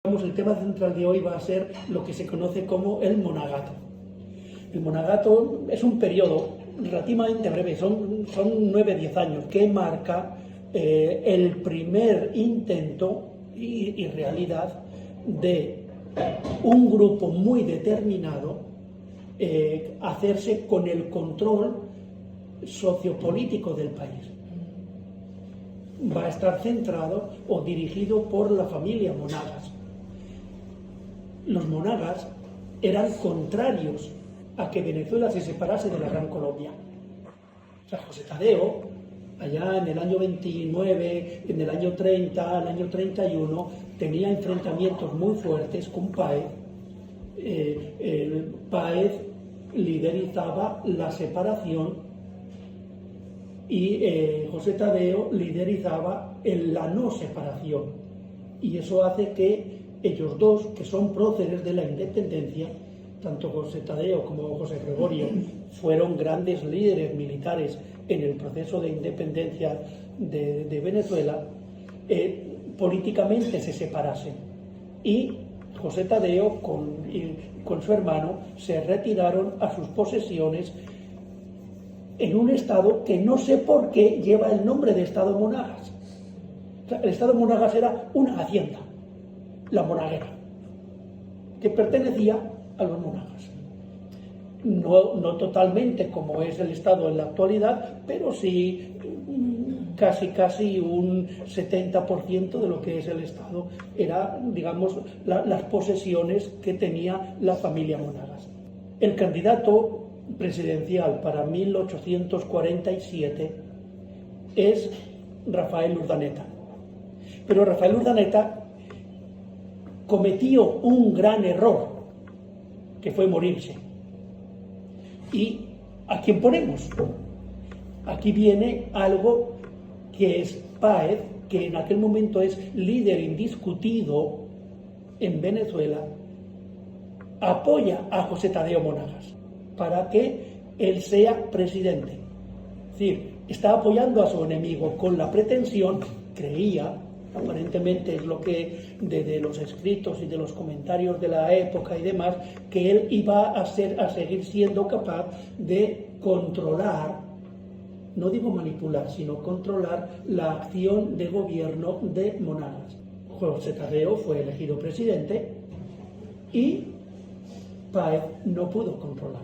El tema central de hoy va a ser lo que se conoce como el Monágato. El Monágato es un periodo relativamente breve, son 9-10 años, que marca el primer intento y realidad de un grupo muy determinado hacerse con el control sociopolítico del país. Va a estar centrado o dirigido por la familia Monagas. Los Monagas eran contrarios a que Venezuela se separase de la Gran Colombia. O sea, José Tadeo, allá en el año 29, en el año 30, el año 31, tenía enfrentamientos muy fuertes con Páez. Páez liderizaba la separación y José Tadeo liderizaba la no separación. Y eso hace que ellos dos, que son próceres de la independencia, tanto José Tadeo como José Gregorio, fueron grandes líderes militares en el proceso de independencia de Venezuela, políticamente se separasen. Y José Tadeo con su hermano se retiraron a sus posesiones en un estado que no sé por qué lleva el nombre de Estado Monagas. O sea, el Estado Monagas era una hacienda, la Monaguera, que pertenecía a los Monagas. No totalmente como es el Estado en la actualidad, pero sí casi un 70% de lo que es el Estado era, digamos, las posesiones que tenía la familia Monagas. El candidato presidencial para 1847 es Rafael Urdaneta. Pero Rafael Urdaneta cometió un gran error, que fue morirse. ¿Y a quién ponemos? Aquí viene algo que es Páez, que en aquel momento es líder indiscutido en Venezuela, apoya a José Tadeo Monagas para que él sea presidente. Es decir, está apoyando a su enemigo con la pretensión, creía, aparentemente es lo que de los escritos y de los comentarios de la época y demás, que él iba a seguir siendo capaz de controlar, no digo manipular, sino controlar la acción de gobierno de Monagas. José Tadeo fue elegido presidente y Páez no pudo controlar.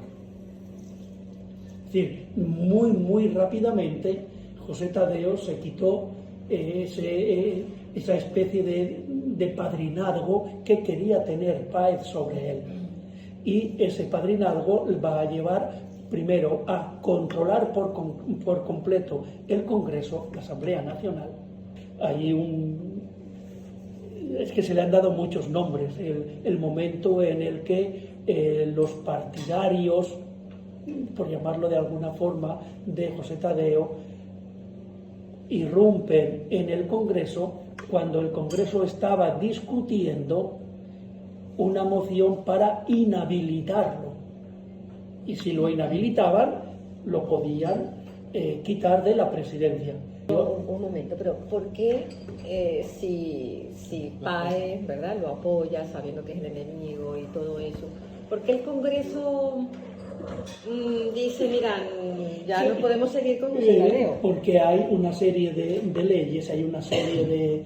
Es decir, muy rápidamente José Tadeo se quitó esa especie de padrinazgo que quería tener Páez sobre él. Y ese padrinazgo va a llevar primero a controlar por completo el Congreso, la Asamblea Nacional. Es que se le han dado muchos nombres. El momento en el que los partidarios, por llamarlo de alguna forma, de José Tadeo, irrumpen en el Congreso cuando el Congreso estaba discutiendo una moción para inhabilitarlo. Y si lo inhabilitaban, lo podían quitar de la presidencia. Un momento, pero ¿por qué si Páez, ¿verdad?, lo apoya sabiendo que es el enemigo y todo eso, ¿por qué el Congreso dice, mira, ya no podemos seguir con José Tadeo? Porque hay una serie de leyes, hay una serie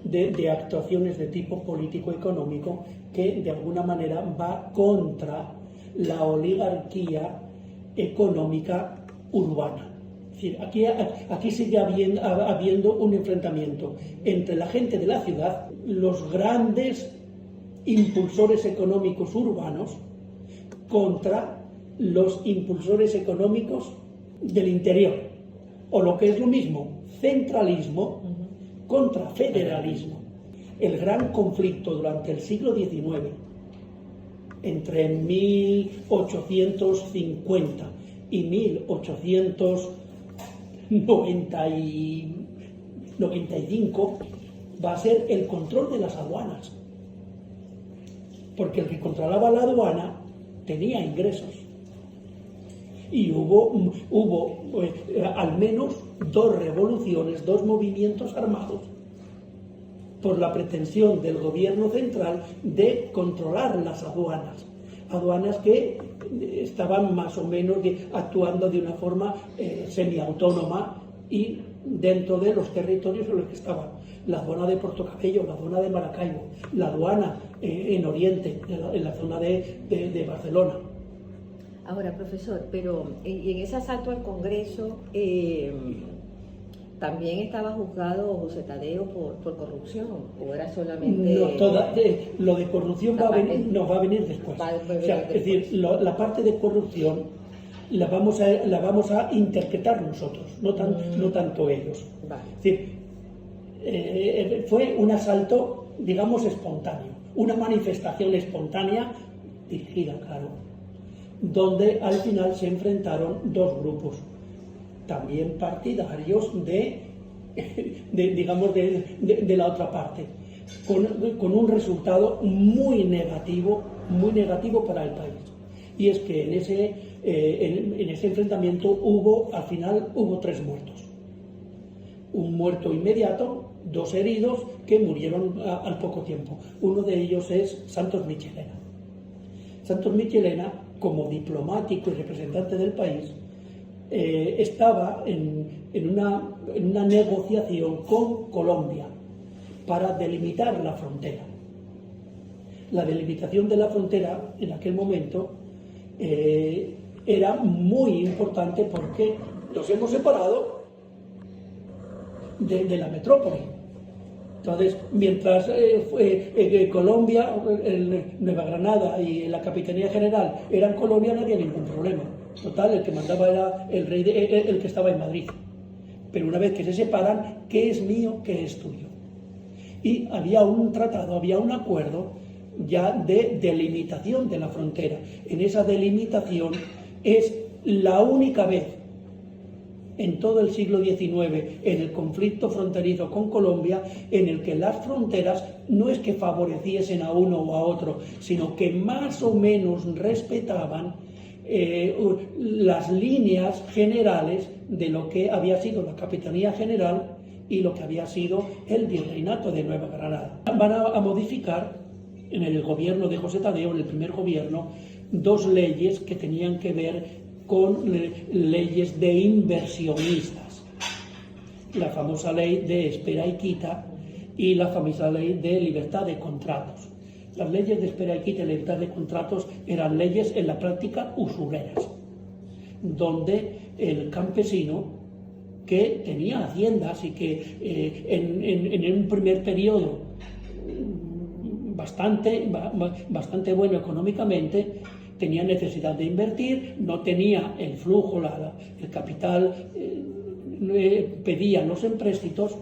de actuaciones de tipo político-económico que de alguna manera va contra la oligarquía económica urbana. Es decir, aquí sigue habiendo un enfrentamiento entre la gente de la ciudad, los grandes impulsores económicos urbanos, contra los impulsores económicos del interior, o lo que es lo mismo, centralismo contra federalismo. El gran conflicto durante el siglo XIX, entre 1850 y 1895, va a ser el control de las aduanas, porque el que controlaba la aduana tenía ingresos. Y hubo al menos 2 revoluciones, 2 movimientos armados por la pretensión del gobierno central de controlar las aduanas. Aduanas que estaban más o menos actuando de una forma semiautónoma y dentro de los territorios en los que estaban. La aduana de Portocabello, la aduana de Maracaibo, la aduana en Oriente, en la zona de Barcelona. Ahora, profesor, pero en ese asalto al Congreso también estaba juzgado José Tadeo por corrupción, o era solamente... No, lo de corrupción nos va a venir después. Es decir, la parte de corrupción la vamos a interpretar nosotros, no tanto ellos. Vale. Es decir, fue un asalto, digamos, espontáneo, una manifestación espontánea, dirigida, claro, donde al final se enfrentaron dos grupos, también partidarios de la otra parte, con un resultado muy negativo para el país. Y es que en ese enfrentamiento al final hubo 3 muertos. Un muerto inmediato, 2 heridos que murieron al poco tiempo. Uno de ellos es Santos Michelena. Santos Michelena, como diplomático y representante del país, estaba en una negociación con Colombia para delimitar la frontera. La delimitación de la frontera en aquel momento era muy importante porque nos hemos separado de la metrópoli. Entonces, mientras Colombia, Nueva Granada y la Capitanía General eran Colombia, no había ningún problema. Total, el que mandaba era el rey, el que estaba en Madrid. Pero una vez que se separan, ¿qué es mío, qué es tuyo? Y había un tratado, había un acuerdo ya de delimitación de la frontera. En esa delimitación es la única vez en todo el siglo XIX, en el conflicto fronterizo con Colombia, en el que las fronteras no es que favoreciesen a uno o a otro, sino que más o menos respetaban las líneas generales de lo que había sido la Capitanía General y lo que había sido el Virreinato de Nueva Granada. Van a modificar en el gobierno de José Tadeo, en el primer gobierno, 2 leyes que tenían que ver con leyes de inversionistas. La famosa ley de espera y quita y la famosa ley de libertad de contratos. Las leyes de espera y quita y libertad de contratos eran leyes en la práctica usureras, donde el campesino que tenía haciendas y que en un primer periodo bastante bueno económicamente, tenía necesidad de invertir, no tenía el flujo, el capital, pedía los empréstitos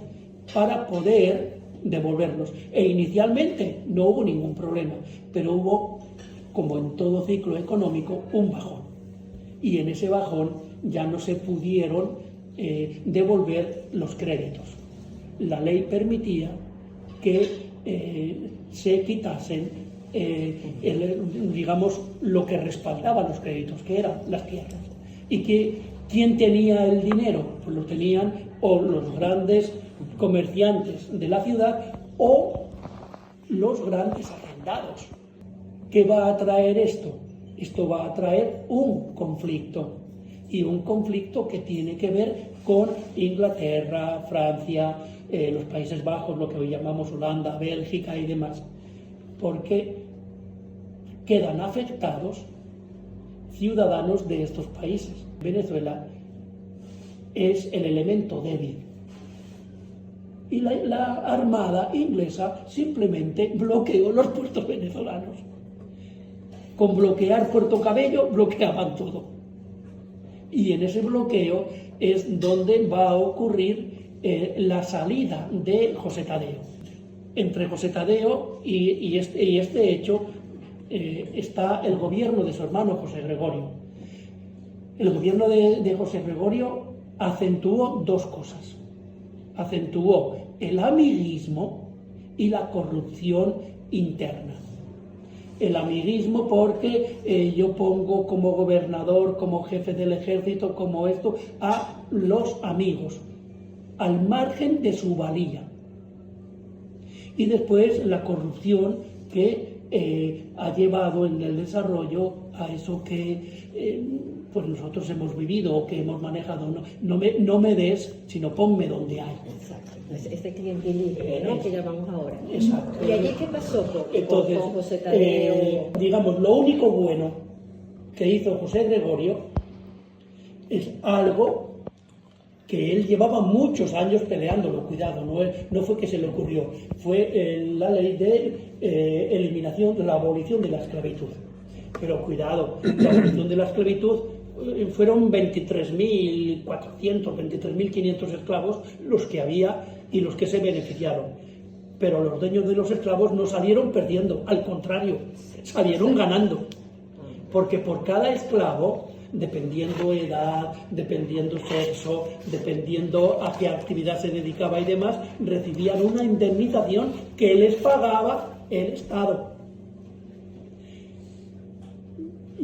para poder devolverlos. E inicialmente no hubo ningún problema, pero hubo, como en todo ciclo económico, un bajón. Y en ese bajón ya no se pudieron devolver los créditos. La ley permitía que se quitasen digamos, lo que respaldaba los créditos, que eran las tierras. Y que ¿quién tenía el dinero? Pues lo tenían o los grandes comerciantes de la ciudad o los grandes hacendados. ¿Qué va a traer esto? Esto va a traer un conflicto, y un conflicto que tiene que ver con Inglaterra, Francia, los Países Bajos, lo que hoy llamamos Holanda, Bélgica y demás, porque quedan afectados ciudadanos de estos países. Venezuela es el elemento débil y la Armada inglesa simplemente bloqueó los puertos venezolanos. Con bloquear Puerto Cabello bloqueaban todo, y en ese bloqueo es donde va a ocurrir la salida de José Tadeo. Entre José Tadeo y este hecho está el gobierno de su hermano José Gregorio. El gobierno de José Gregorio acentuó 2 cosas. Acentuó el amiguismo y la corrupción interna. El amiguismo porque yo pongo como gobernador, como jefe del ejército, como esto, a los amigos, al margen de su valía. Y después la corrupción que ha llevado en el desarrollo a eso que pues nosotros hemos vivido o que hemos manejado. No me des, sino ponme donde hay. Exacto. Este clientelismo, ¿no? Que llamamos ahora. Exacto. ¿Y allí qué pasó Entonces, con José Tadeo? digamos, lo único bueno que hizo José Gregorio es algo que él llevaba muchos años peleándolo, cuidado, no fue que se le ocurrió, fue la ley de eliminación, de la abolición de la esclavitud. Pero cuidado, la abolición de la esclavitud fueron 23.400, 23.500 esclavos los que había y los que se beneficiaron. Pero los dueños de los esclavos no salieron perdiendo, al contrario, salieron ganando. Porque por cada esclavo, dependiendo edad, dependiendo sexo, dependiendo a qué actividad se dedicaba y demás, recibían una indemnización que les pagaba el Estado.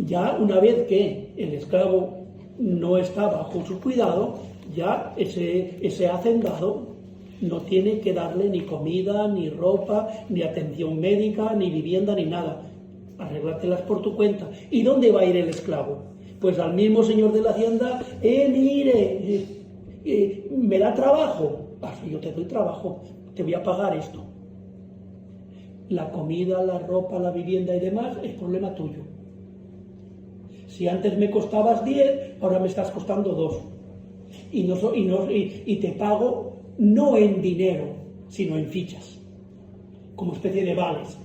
Ya una vez que el esclavo no está bajo su cuidado, ya ese hacendado no tiene que darle ni comida, ni ropa, ni atención médica, ni vivienda, ni nada. Arréglatelas por tu cuenta. ¿Y dónde va a ir el esclavo? Pues al mismo señor de la hacienda, mire, me da trabajo. Si yo te doy trabajo, te voy a pagar esto. La comida, la ropa, la vivienda y demás es problema tuyo. Si antes me costabas 10, ahora me estás costando 2. Y te pago no en dinero, sino en fichas, como especie de vales,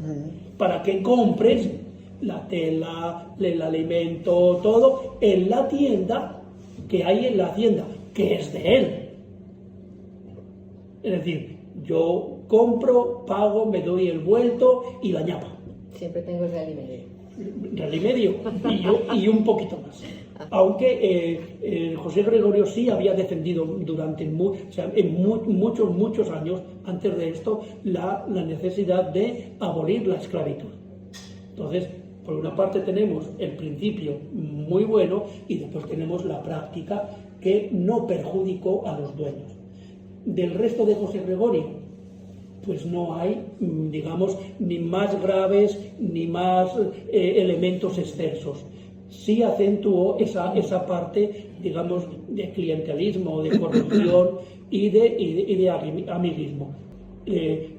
para que compres la tela, el alimento, todo, en la tienda que hay en la hacienda, que es de él. Es decir, yo compro, pago, me doy el vuelto y la ñapa. Siempre tengo el real y medio. Real y medio, y un poquito más. Aunque José Gregorio sí había defendido durante muchos años antes de esto la necesidad de abolir la esclavitud. Entonces, por una parte tenemos el principio muy bueno y después tenemos la práctica que no perjudicó a los dueños. Del resto de José Gregorio, pues no hay, digamos, ni más graves ni más elementos excesos. Sí acentuó esa parte, digamos, de clientelismo, de corrupción y de amiguismo.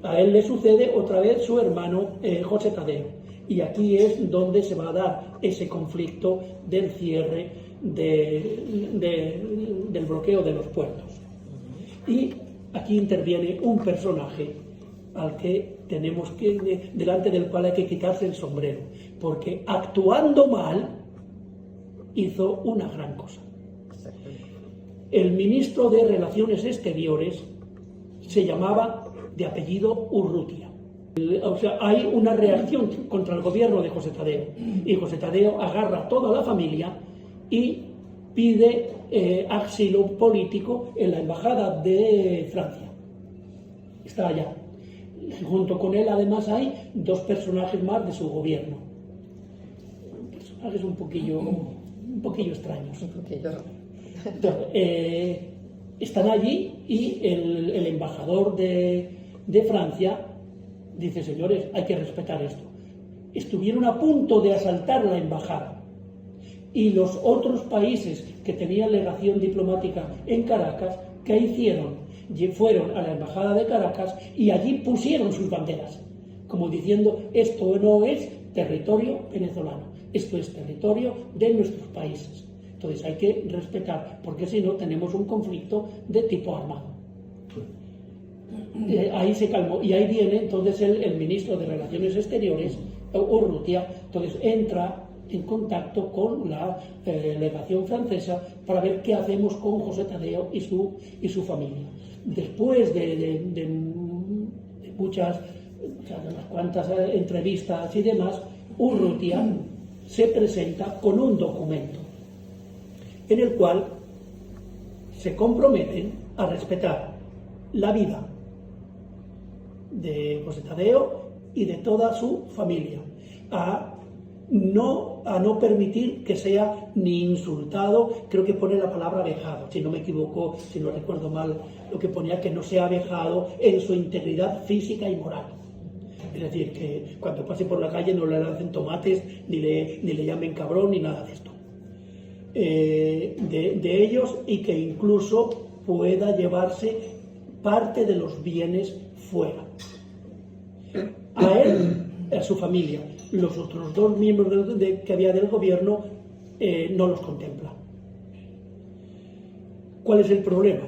A él le sucede otra vez su hermano José Tadeo. Y aquí es donde se va a dar ese conflicto del cierre del bloqueo de los puertos. Y aquí interviene un personaje al que tenemos que, delante del cual hay que quitarse el sombrero, porque actuando mal hizo una gran cosa. El ministro de Relaciones Exteriores se llamaba de apellido Urrutia. O sea, hay una reacción contra el gobierno de José Tadeo, y José Tadeo agarra a toda la familia y pide asilo político en la embajada de Francia. Está allá. Junto con él, además, hay dos personajes más de su gobierno. Personajes un poquillo extraños. Entonces, están allí y el embajador de Francia dice: señores, hay que respetar esto. Estuvieron a punto de asaltar la embajada y los otros países que tenían legación diplomática en Caracas, ¿qué hicieron? Fueron a la embajada de Caracas y allí pusieron sus banderas, como diciendo: esto no es territorio venezolano, esto es territorio de nuestros países. Entonces hay que respetar, porque si no tenemos un conflicto de tipo armado. Ahí se calmó, y ahí viene entonces el ministro de Relaciones Exteriores, Urrutia, entonces entra en contacto con la legación francesa para ver qué hacemos con José Tadeo y su familia. Después de unas cuantas entrevistas y demás, Urrutia se presenta con un documento en el cual se comprometen a respetar la vida de José Tadeo y de toda su familia, a a no permitir que sea ni insultado, creo que pone la palabra vejado, si no me equivoco, si no recuerdo mal, lo que ponía, que no sea vejado en su integridad física y moral. Es decir, que cuando pase por la calle no le lancen tomates, ni le llamen cabrón, ni nada de esto. De ellos, y que incluso pueda llevarse parte de los bienes fuera. A él, a su familia. Los otros dos miembros que había del gobierno no los contempla. ¿Cuál es el problema?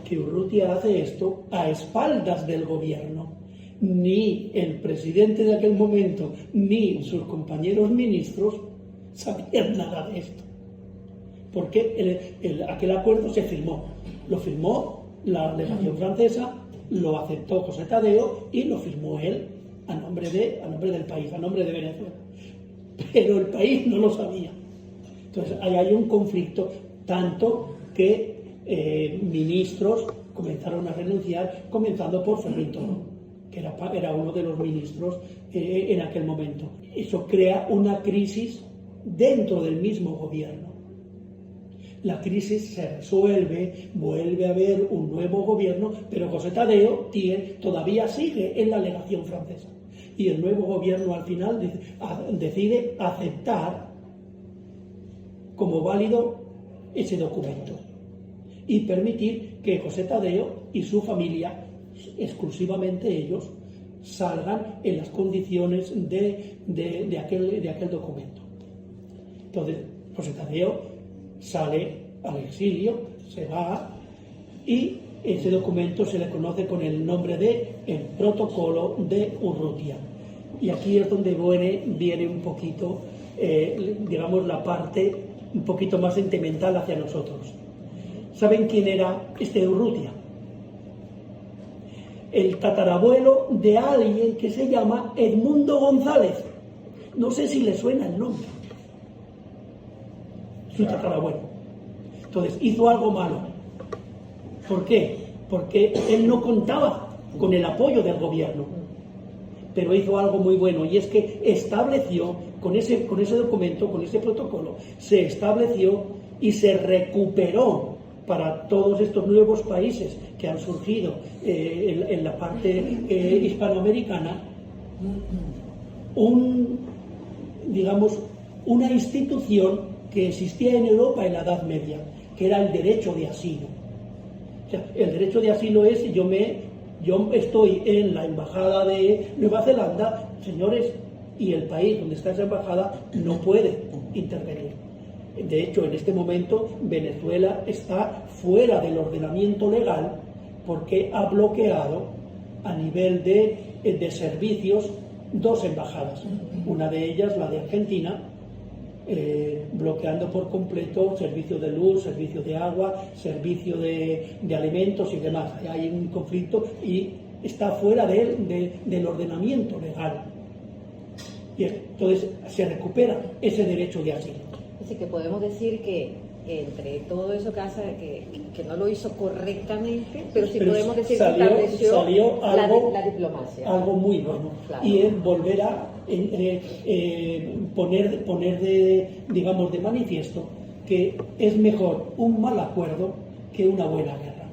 Que Urrutia hace esto a espaldas del gobierno. Ni el presidente de aquel momento, ni sus compañeros ministros sabían nada de esto. Porque aquel acuerdo se firmó. Lo firmó la legación francesa, lo aceptó José Tadeo y lo firmó él a nombre del país, a nombre de Venezuela. Pero el país no lo sabía. Entonces ahí hay un conflicto, tanto que ministros comenzaron a renunciar, comenzando por Fermín Toro, que era uno de los ministros en aquel momento. Eso crea una crisis dentro del mismo gobierno. La crisis se resuelve, vuelve a haber un nuevo gobierno, pero José Tadeo todavía sigue en la legación francesa. Y el nuevo gobierno al final decide aceptar como válido ese documento y permitir que José Tadeo y su familia, exclusivamente ellos, salgan en las condiciones de aquel documento. Entonces, José Tadeo sale al exilio, se va, y ese documento se le conoce con el nombre de el Protocolo de Urrutia. Y aquí es donde viene un poquito, digamos, la parte un poquito más sentimental hacia nosotros. ¿Saben quién era este Urrutia? El tatarabuelo de alguien que se llama Edmundo González. No sé si le suena el nombre. Su tatarabuelo. Entonces hizo algo malo. ¿Por qué? Porque él no contaba con el apoyo del gobierno, pero hizo algo muy bueno, y es que estableció, con ese documento, con ese protocolo, se estableció y se recuperó para todos estos nuevos países que han surgido en la parte hispanoamericana, una institución que existía en Europa en la Edad Media, que era el derecho de asilo. O sea, el derecho de asilo es, yo estoy en la embajada de Nueva Zelanda, señores, y el país donde está esa embajada no puede intervenir. De hecho, en este momento Venezuela está fuera del ordenamiento legal porque ha bloqueado a nivel de servicios 2 embajadas. Una de ellas, la de Argentina, bloqueando por completo servicio de luz, servicio de agua, servicio de alimentos y demás. Hay un conflicto y está fuera del ordenamiento legal. Y entonces se recupera ese derecho de asilo. Así que podemos decir que entre todo eso que no lo hizo correctamente, pero sí podemos decir que estableció la diplomacia. Algo muy bueno. Claro. Y es volver a poner de manifiesto que es mejor un mal acuerdo que una buena guerra.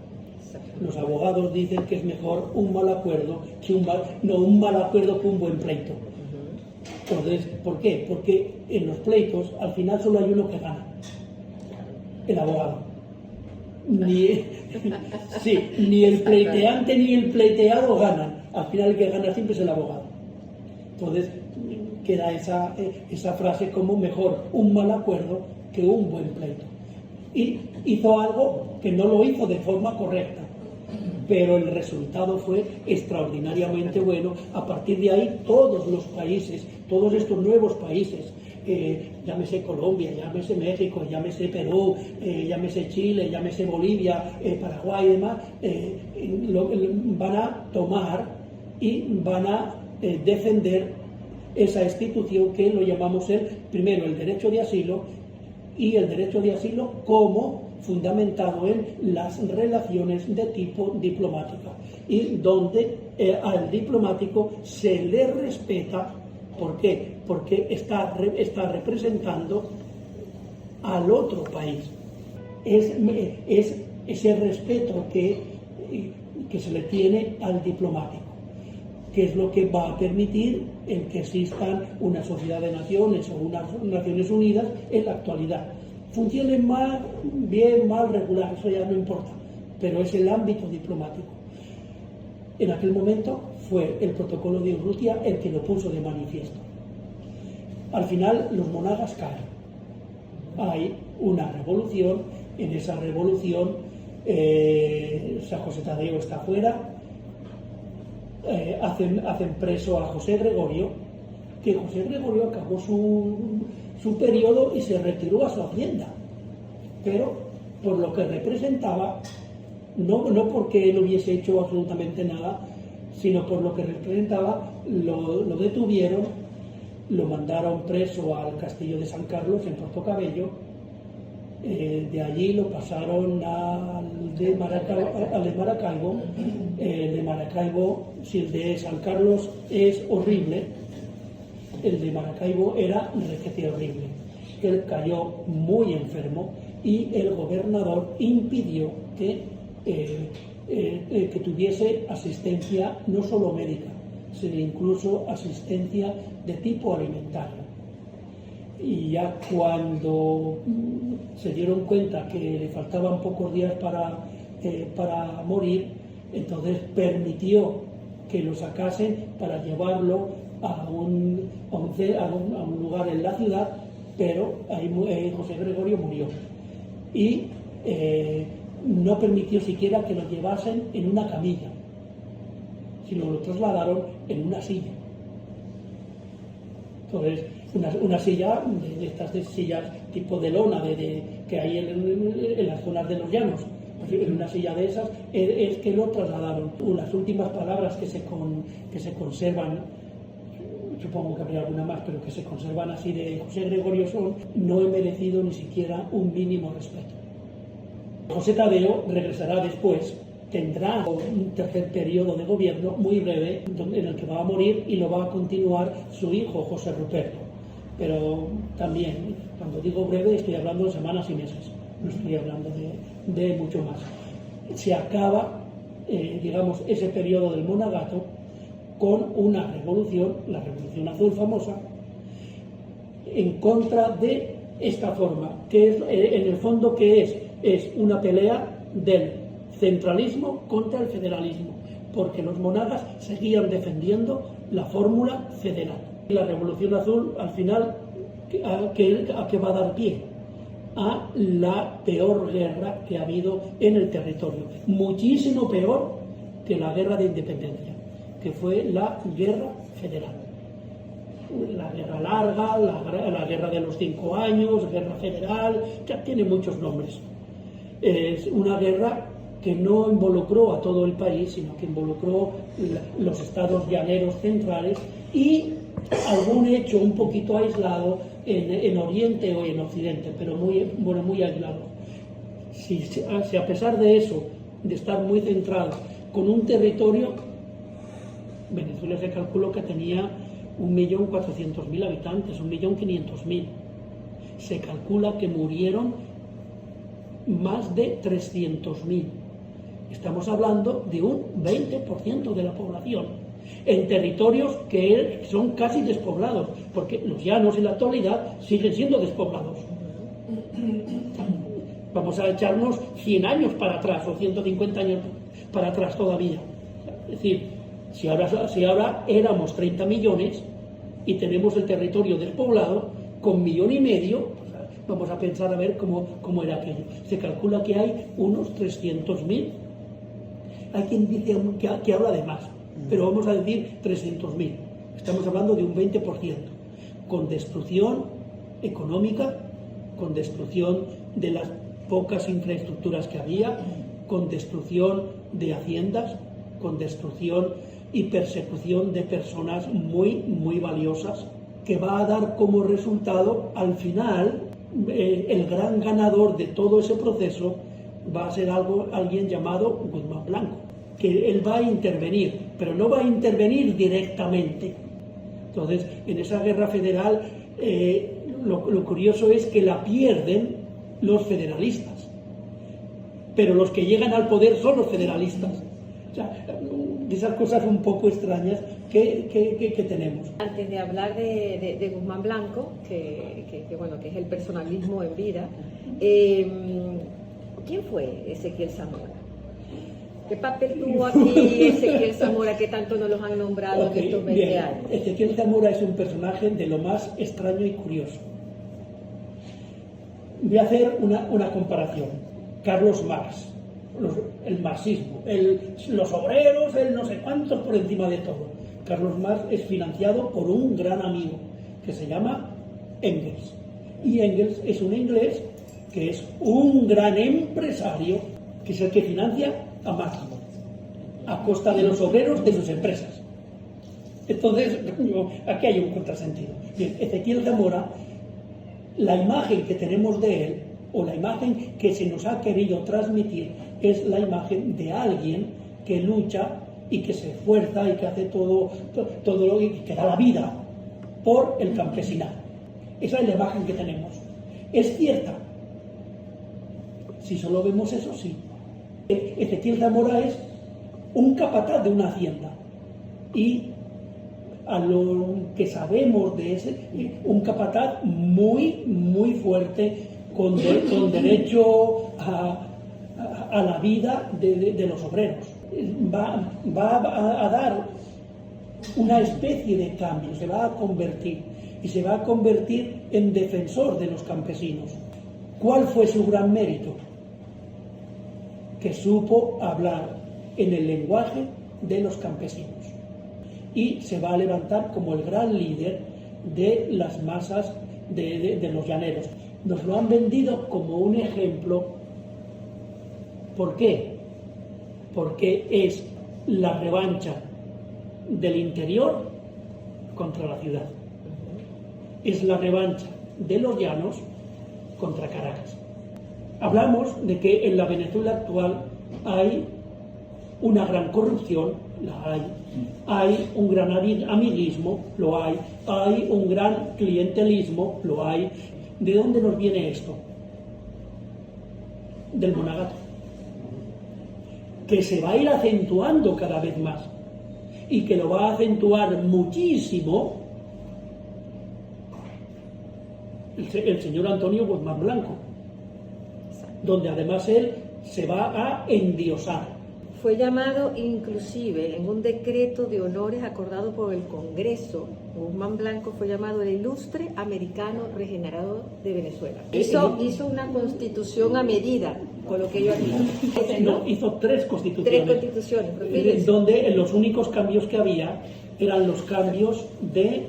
Los abogados dicen que es mejor un mal acuerdo que un mal acuerdo que un buen pleito. Entonces, ¿por qué? Porque en los pleitos al final solo hay uno que gana: el abogado. Ni el pleiteante ni el pleiteado ganan. Al final el que gana siempre es el abogado. Entonces queda esa frase como mejor un mal acuerdo que un buen pleito. Y hizo algo que no lo hizo de forma correcta, pero el resultado fue extraordinariamente bueno. A partir de ahí todos los países, todos estos nuevos países, llámese Colombia, llámese México, llámese Perú, llámese Chile, llámese Bolivia, Paraguay y demás, van a tomar y van a defender esa institución que lo llamamos primero el derecho de asilo, y el derecho de asilo como fundamentado en las relaciones de tipo diplomática, y donde al diplomático se le respeta ¿Por qué? Porque está representando al otro país. Es ese respeto que se le tiene al diplomático, que es lo que va a permitir el que existan una sociedad de naciones o unas Naciones Unidas en la actualidad. Funcionen mal, bien, mal, regular, eso ya no importa, pero es el ámbito diplomático. En aquel momento fue el protocolo de Urrutia el que lo puso de manifiesto. Al final los monagas caen. Hay una revolución, en esa revolución San José Tadeo está fuera, hacen preso a José Gregorio, que José Gregorio acabó su periodo y se retiró a su hacienda, pero por lo que representaba, no porque él hubiese hecho absolutamente nada, sino por lo que representaba, lo detuvieron, lo mandaron preso al castillo de San Carlos en Puerto Cabello, de allí lo pasaron al de Maracaibo. El de Maracaibo, si el de San Carlos es horrible, el de Maracaibo era requete horrible. Él cayó muy enfermo y el gobernador impidió que tuviese asistencia no solo médica, sino incluso asistencia de tipo alimentario. Y ya cuando se dieron cuenta que le faltaban pocos días para morir, entonces permitió que lo sacasen para llevarlo a un lugar en la ciudad, pero ahí José Gregorio murió. Y no permitió siquiera que lo llevasen en una camilla, sino lo trasladaron en una silla. Entonces, una silla de estas de sillas tipo de lona que hay en las zonas de los llanos, pues en una silla de esas es que lo trasladaron. Las últimas palabras que se conservan, supongo que habría alguna más, pero que se conservan así de José Gregorio son: no he merecido ni siquiera un mínimo respeto. José Tadeo regresará después, tendrá un tercer periodo de gobierno muy breve en el que va a morir y lo va a continuar su hijo José Ruperto. Pero también, cuando digo breve, estoy hablando de semanas y meses, no estoy hablando de mucho más. Se acaba, digamos, ese periodo del monagato con una revolución, la Revolución Azul famosa, en contra de esta forma, que es, en el fondo, que es una pelea del centralismo contra el federalismo, porque los monagas seguían defendiendo la fórmula federal. La Revolución Azul, al final, ¿a qué va a dar pie? A la peor guerra que ha habido en el territorio, muchísimo peor que la guerra de independencia, que fue la guerra federal. La guerra larga, la guerra de los 5 años, guerra federal, ya tiene muchos nombres. Es una guerra que no involucró a todo el país, sino que involucró los estados llaneros centrales y algún hecho un poquito aislado en Oriente o en Occidente, pero muy aislado. Si a pesar de eso, de estar muy centrado con un territorio, Venezuela se calculó que tenía 1.400.000 habitantes, 1.500.000. Se calcula que murieron más de 300.000. Estamos hablando de un 20% de la población, en territorios que son casi despoblados, porque los llanos en la actualidad siguen siendo despoblados. Vamos a echarnos 100 años para atrás o 150 años para atrás todavía. Es decir, si ahora éramos 30 millones y tenemos el territorio despoblado con 1,5 millones, vamos a pensar a ver cómo era aquello. Se calcula que hay unos 300.000. Hay quien dice que habla de más, pero vamos a decir 300.000. Estamos hablando de un 20%, con destrucción económica, con destrucción de las pocas infraestructuras que había, con destrucción de haciendas, con destrucción y persecución de personas muy, muy valiosas, que va a dar como resultado, al final, el gran ganador de todo ese proceso va a ser alguien llamado Guzmán Blanco, que él va a intervenir, pero no va a intervenir directamente, Entonces, en esa guerra federal, lo curioso es que la pierden los federalistas, pero los que llegan al poder son los federalistas. O sea, de esas cosas un poco extrañas que tenemos. Antes de hablar de Guzmán Blanco, bueno, que es el personalismo en vida, ¿quién fue Ezequiel Zamora? ¿Qué papel tuvo aquí Ezequiel Zamora que tanto nos los han nombrado en estos 20 años? Ezequiel Zamora es un personaje de lo más extraño y curioso. Voy a hacer una comparación. Carlos Marx, el marxismo, los obreros, el no sé cuántos por encima de todo. Carlos Marx es financiado por un gran amigo que se llama Engels. Y Engels es un inglés que es un gran empresario, que es el que financia a Marx, a costa de los obreros de sus empresas. Entonces, aquí hay un contrasentido. Bien, Ezequiel Zamora, la imagen que tenemos de él, o la imagen que se nos ha querido transmitir, es la imagen de alguien que lucha y que se esfuerza y que hace todo lo que da la vida por el campesinado. Esa es la imagen que tenemos. ¿Es cierta? Si solo vemos eso, sí. Ezequiel Zamora es un capataz de una hacienda, y a lo que sabemos de ese, un capataz muy, muy fuerte, con derecho a la vida de los obreros. Va a dar una especie de cambio, se va a convertir, y se va a convertir en defensor de los campesinos. ¿Cuál fue su gran mérito? Que supo hablar en el lenguaje de los campesinos, y se va a levantar como el gran líder de las masas de los llaneros. Nos lo han vendido como un ejemplo. ¿Por qué? Porque es la revancha del interior contra la ciudad. Es la revancha de los llanos contra Caracas. Hablamos de que en la Venezuela actual hay una gran corrupción, la hay un gran amiguismo, lo hay un gran clientelismo, lo hay. ¿De dónde nos viene esto? Del monagato, que se va a ir acentuando cada vez más, y que lo va a acentuar muchísimo el señor Antonio Guzmán Blanco, donde además él se va a endiosar. Fue llamado inclusive en un decreto de honores acordado por el Congreso, Guzmán Blanco fue llamado el ilustre americano regenerador de Venezuela. Hizo una constitución a medida, con lo que yo aquí. No, hizo 3 constituciones. 3 constituciones. Donde los únicos cambios que había eran los cambios de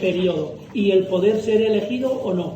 periodo y el poder ser elegido o no.